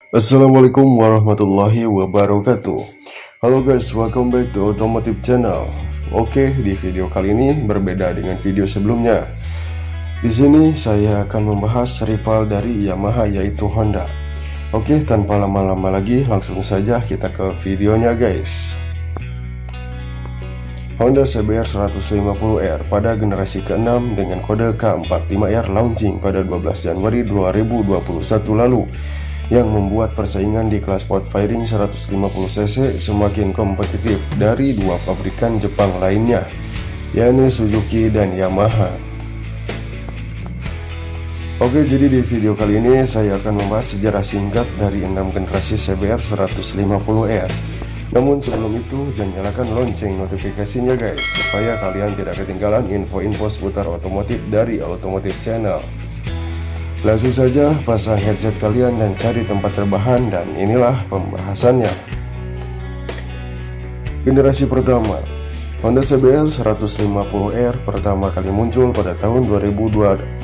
Assalamualaikum warahmatullahi wabarakatuh. Halo guys, welcome back to Automotive Channel. Oke, di video kali ini berbeda dengan video sebelumnya. Di sini saya akan membahas rival dari Yamaha yaitu Honda. Oke, tanpa lama-lama lagi langsung saja kita ke videonya guys. Honda CBR 150R pada generasi ke-6 dengan kode K45R launching pada 12 Januari 2021 lalu, yang membuat persaingan di kelas sport firing 150cc semakin kompetitif dari dua pabrikan Jepang lainnya, yakni Suzuki dan Yamaha. Oke, jadi di video kali ini saya akan membahas sejarah singkat dari 6 generasi CBR 150R. Namun sebelum itu, jangan nyalakan lonceng notifikasinya guys, supaya kalian tidak ketinggalan info-info seputar otomotif dari Automotive Channel. Langsung saja pasang headset kalian dan cari tempat terbahan, dan inilah pembahasannya. Generasi pertama, Honda CBR 150R pertama kali muncul pada tahun 2002,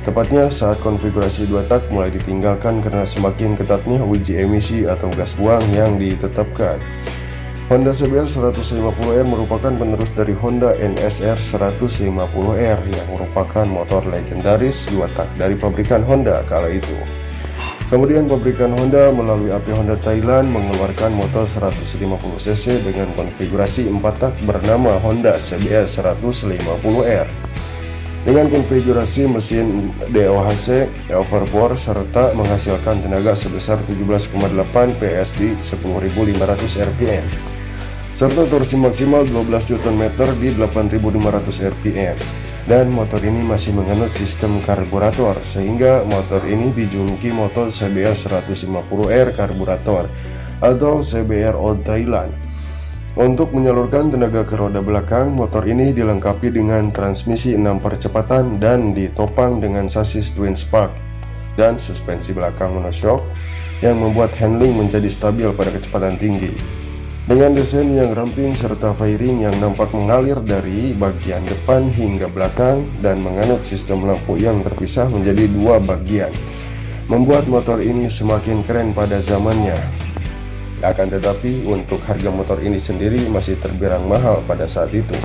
tepatnya saat konfigurasi 2 tak mulai ditinggalkan karena semakin ketatnya uji emisi atau gas buang yang ditetapkan. Honda CBR 150R merupakan penerus dari Honda NSR 150R yang merupakan motor legendaris 2 tak dari pabrikan Honda kala itu. Kemudian pabrikan Honda melalui AP Honda Thailand mengeluarkan motor 150cc dengan konfigurasi 4 tak bernama Honda CBR 150R. Dengan konfigurasi mesin DOHC overpower serta menghasilkan tenaga sebesar 17,8 PS di 10.500 rpm serta torsi maksimal 12 Nm di 8.500 rpm, dan motor ini masih menganut sistem karburator sehingga motor ini dijuluki motor CBR 150R karburator atau CBR Old Thailand. Untuk menyalurkan tenaga ke roda belakang, motor ini dilengkapi dengan transmisi 6 percepatan dan ditopang dengan sasis twin spark dan suspensi belakang monoshock yang membuat handling menjadi stabil pada kecepatan tinggi. Dengan desain yang ramping serta fairing yang nampak mengalir dari bagian depan hingga belakang dan menganut sistem lampu yang terpisah menjadi 2 bagian, membuat motor ini semakin keren pada zamannya. Akan tetapi untuk harga motor ini sendiri masih terbilang mahal pada saat itu,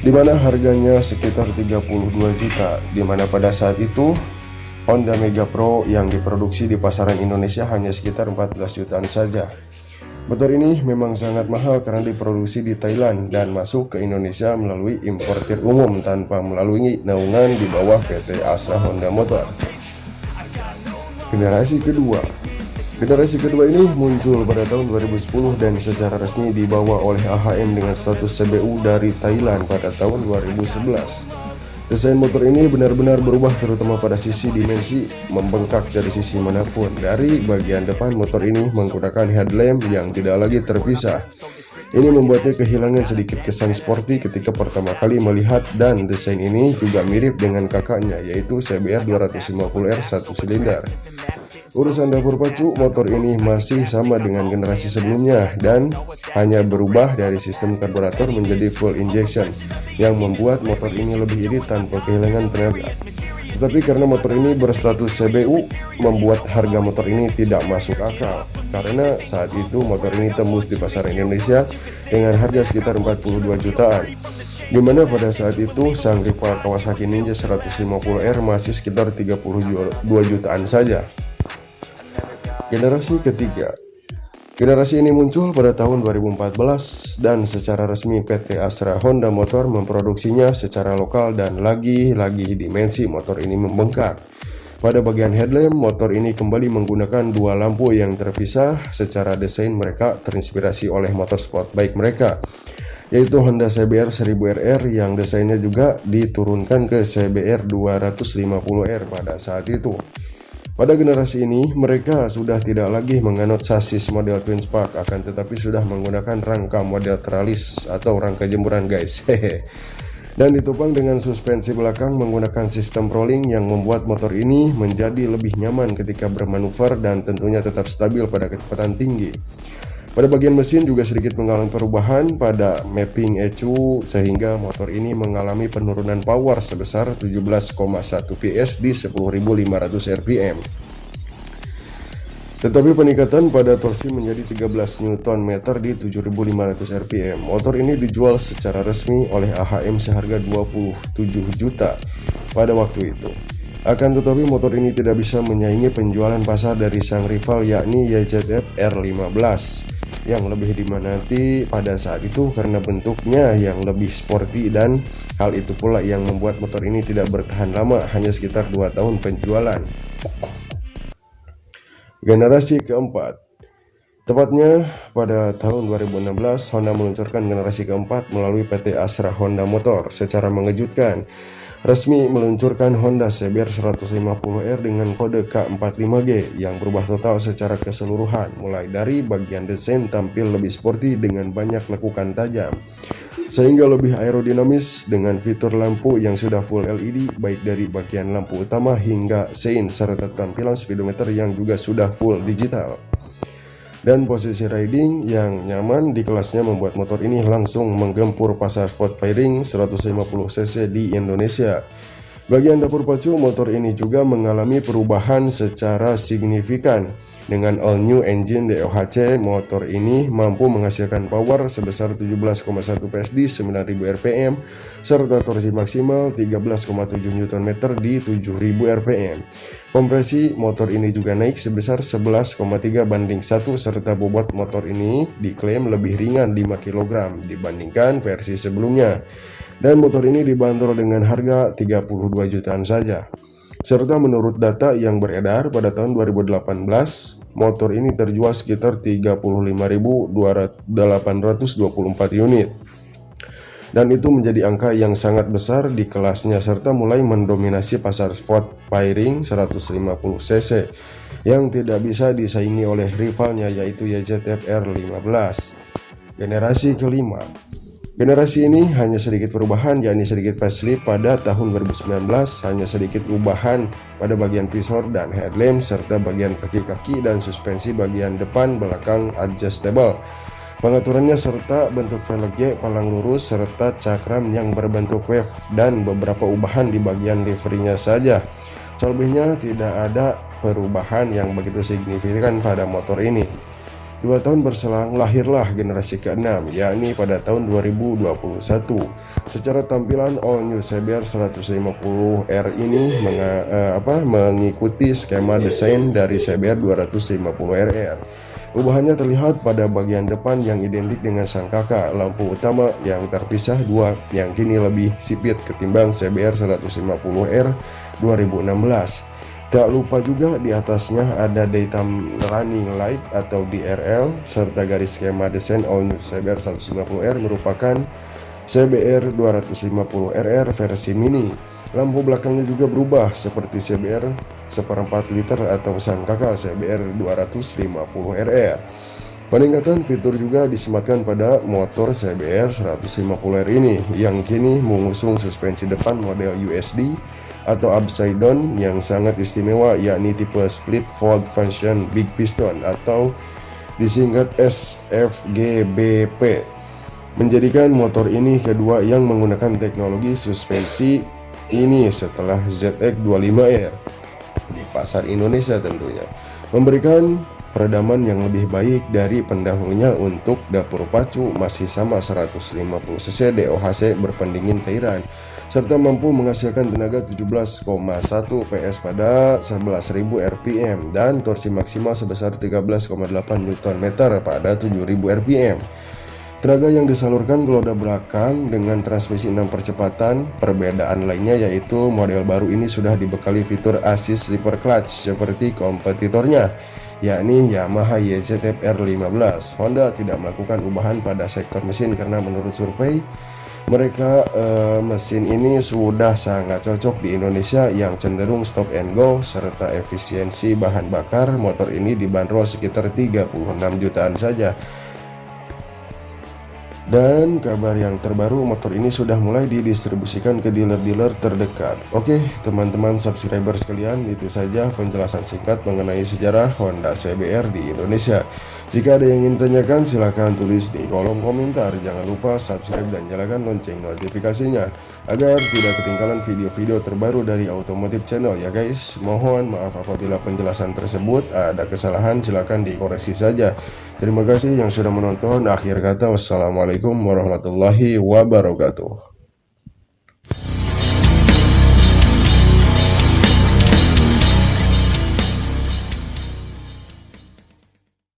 dimana harganya sekitar 32 juta, dimana pada saat itu Honda Mega Pro yang diproduksi di pasaran Indonesia hanya sekitar 14 jutaan saja. Motor ini memang sangat mahal karena diproduksi di Thailand dan masuk ke Indonesia melalui importir umum tanpa melalui naungan di bawah PT Astra Honda Motor. Generasi kedua ini muncul pada tahun 2010 dan secara resmi dibawa oleh AHM dengan status CBU dari Thailand pada tahun 2011. Desain motor ini benar-benar berubah terutama pada sisi dimensi, membengkak dari sisi manapun. Dari bagian depan motor ini menggunakan headlamp yang tidak lagi terpisah. Ini membuatnya kehilangan sedikit kesan sporty ketika pertama kali melihat, dan desain ini juga mirip dengan kakaknya yaitu CBR 250R 1 silinder. Urusan dapur pacu, motor ini masih sama dengan generasi sebelumnya dan hanya berubah dari sistem karburator menjadi full injection yang membuat motor ini lebih irit tanpa kehilangan tenaga. Tetapi karena motor ini berstatus CBU, membuat harga motor ini tidak masuk akal, karena saat itu motor ini tembus di pasar Indonesia dengan harga sekitar 42 jutaan, dimana pada saat itu sang rival Kawasaki Ninja 150R masih sekitar 32 jutaan saja. Generasi ketiga. Generasi ini muncul pada tahun 2014 dan secara resmi PT Astra Honda Motor memproduksinya secara lokal, dan lagi-lagi dimensi motor ini membengkak. Pada bagian headlamp, motor ini kembali menggunakan 2 lampu yang terpisah. Secara desain mereka terinspirasi oleh motor sport bike mereka, yaitu Honda CBR 1000RR yang desainnya juga diturunkan ke CBR 250R pada saat itu. Pada generasi ini, mereka sudah tidak lagi menganut sasis model twin spark, akan tetapi sudah menggunakan rangka model tralis atau rangka jemuran guys, dan ditopang dengan suspensi belakang menggunakan sistem rolling yang membuat motor ini menjadi lebih nyaman ketika bermanuver dan tentunya tetap stabil pada kecepatan tinggi. Pada bagian mesin juga sedikit mengalami perubahan pada mapping ECU sehingga motor ini mengalami penurunan power sebesar 17,1 PS di 10.500 rpm. Tetapi peningkatan pada torsi menjadi 13 Nm di 7.500 rpm. Motor ini dijual secara resmi oleh AHM seharga 27 juta pada waktu itu. Akan tetapi motor ini tidak bisa menyaingi penjualan pasar dari sang rival yakni YZF R15 yang lebih diminati pada saat itu karena bentuknya yang lebih sporty, dan hal itu pula yang membuat motor ini tidak bertahan lama, hanya sekitar 2 tahun penjualan. Generasi keempat. Tepatnya pada tahun 2016, Honda meluncurkan generasi keempat melalui PT Astra Honda Motor. Secara mengejutkan, resmi meluncurkan Honda CBR 150R dengan kode K45G yang berubah total secara keseluruhan, mulai dari bagian desain tampil lebih sporty dengan banyak lekukan tajam, sehingga lebih aerodinamis dengan fitur lampu yang sudah full LED baik dari bagian lampu utama hingga sein, serta tampilan speedometer yang juga sudah full digital. Dan posisi riding yang nyaman di kelasnya membuat motor ini langsung menggempur pasar Ford Firing 150cc di Indonesia. Bagian dapur pacu motor ini juga mengalami perubahan secara signifikan. Dengan all new engine DOHC, motor ini mampu menghasilkan power sebesar 17,1 PS di 9.000 rpm serta torsi maksimal 13,7 Nm di 7.000 rpm. Kompresi motor ini juga naik sebesar 11,3 banding 1 serta bobot motor ini diklaim lebih ringan 5 kg dibandingkan versi sebelumnya. Dan motor ini dibanderol dengan harga 32 jutaan saja. Serta menurut data yang beredar pada tahun 2018, motor ini terjual sekitar 35.824 unit. Dan itu menjadi angka yang sangat besar di kelasnya serta mulai mendominasi pasar Ford Firing 150cc yang tidak bisa disaingi oleh rivalnya yaitu YZF R15. Generasi kelima. Generasi ini hanya sedikit perubahan, yakni sedikit facelift pada tahun 2019, hanya sedikit perubahan pada bagian visor dan headlamp serta bagian kaki-kaki dan suspensi bagian depan belakang adjustable. Pengaturannya serta bentuk velg J palang lurus serta cakram yang berbentuk wave dan beberapa ubahan di bagian liverinya saja. Selebihnya tidak ada perubahan yang begitu signifikan pada motor ini. 2 tahun berselang lahirlah generasi ke-6, yakni pada tahun 2021. Secara tampilan all new CBR 150R ini mengikuti skema desain dari CBR 250RR. Perubahannya terlihat pada bagian depan yang identik dengan sang kakak, lampu utama yang terpisah dua yang kini lebih sipit ketimbang CBR 150R 2016. Tak lupa juga di atasnya ada daytime running light atau DRL serta garis skema desain all new CBR 150R merupakan CBR 250RR versi mini. Lampu belakangnya juga berubah seperti CBR 1/4 liter atau sang kakak CBR 250RR. Peningkatan fitur juga disematkan pada motor CBR 150R ini yang kini mengusung suspensi depan model USD atau upside down yang sangat istimewa, yakni tipe split fold function big piston atau disingkat SFGBP, menjadikan motor ini kedua yang menggunakan teknologi suspensi ini setelah ZX25R di pasar Indonesia tentunya, memberikan peredaman yang lebih baik dari pendahulunya. Untuk dapur pacu masih sama 150cc DOHC berpendingin cairan serta mampu menghasilkan tenaga 17,1 PS pada 11.000 rpm dan torsi maksimal sebesar 13,8 Nm pada 7.000 rpm. Tenaga yang disalurkan ke roda belakang dengan transmisi 6 percepatan. Perbedaan lainnya yaitu model baru ini sudah dibekali fitur assist slipper clutch seperti kompetitornya, yakni Yamaha YZF R15. Honda tidak melakukan ubahan pada sektor mesin karena menurut survei mereka mesin ini sudah sangat cocok di Indonesia yang cenderung stop and go serta efisiensi bahan bakar. Motor ini dibanderol sekitar 36 jutaan saja. Dan kabar yang terbaru, motor ini sudah mulai didistribusikan ke dealer-dealer terdekat. Oke teman-teman subscriber sekalian, itu saja penjelasan singkat mengenai sejarah Honda CBR di Indonesia. Jika ada yang ingin tanyakan silahkan tulis di kolom komentar. Jangan lupa subscribe dan nyalakan lonceng notifikasinya agar tidak ketinggalan video-video terbaru dari Automotive Channel ya guys. Mohon maaf apabila penjelasan tersebut ada kesalahan, silahkan dikoreksi saja. Terima kasih yang sudah menonton. Akhir kata wassalamualaikum warahmatullahi wabarakatuh.